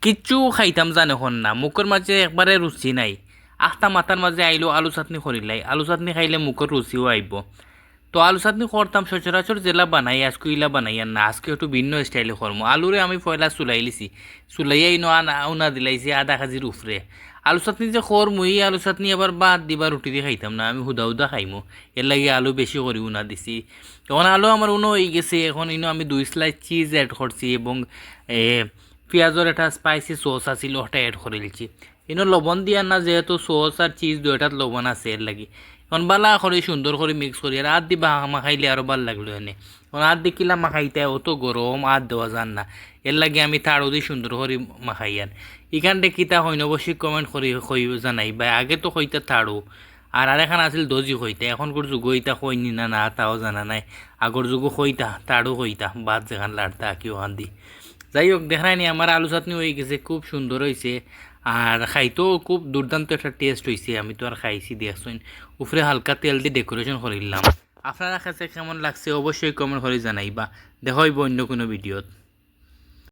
কিচ্ছু খাইতাম জানে হন না, মুখের মাঝে একবারে রুচি নাই। আখটা মাথার মাঝে আইলো আলু চাটনি করিলাই, আলু চাটনি খাইলে মুখের রুচিও আইব। তো আলু চাটনি করতাম সচরাচর জেলা বানাই, আজকে ইলা বানাই আর না, আজকে একটু ভিন্ন স্টাইলে করবো। আলুরে আমি পয়লা চুলাই লিছি, চুলাইয়াই উনা দিলাইছি আধা কেজির উপরে। আলু চাটনি যে করমু, এই আলু চাটনি আবার বাদ দিবা রুটি দিয়ে খাইতাম না, আমি হুদা হুদা খাইমু। এর লাগে আলু বেশি করে উনা দিছি। এখন আলু আমার উনো হয়ে গেছে, এখন ইনো আমি 2 স্লাইস চিজ অ্যাড করছি এবং পেঁয়াজের একটা স্পাইসি সস আছিল ওটা অ্যাড করে দিচ্ছি। ইনো লবণ দিয়া না, যেহেতু সস আর চিজ দুইটাত লবণ আছে এর লাগি। এখন বালা করে সুন্দর করে মিক্স করি আর আদ দিবা মাখাইলে আরও ভাল লাগলো এনে। এখন আদ দেখিলাম মাখাইতে অত গরম আদ দেওয়া যান না, এর লাগে আমি তাড়ো দিয়ে সুন্দর করে মাখাই। আর এখানটা কিতা হইন অবশ্যই কমেন্ট করে জানাই বা আগে তো হইতে তাড়ো আর আরেখান আছিল দজি হইতে, এখনকার যুগ হইতা হইনি না না তাও জানা নাই। আগর যুগ হইতা তাড়ো হইতা বাদ যেখান লাড়তা কি ওখান দি। যাই হোক দেখাই নি আমার আলু চাটনি হয়ে গেছে, খুব সুন্দর হয়েছে আর খাইতেও খুব দুর্দান্ত একটা টেস্ট হয়েছে। আমি তো আর খাইছি দেখছুন, উপরে হালকা তেল দিয়ে ডেকোরেশন করিলাম। আপনারা কাছে কেমন লাগছে অবশ্যই কমেন্ট করে জানাইবা। দেখা হইব অন্য কোনো ভিডিওত।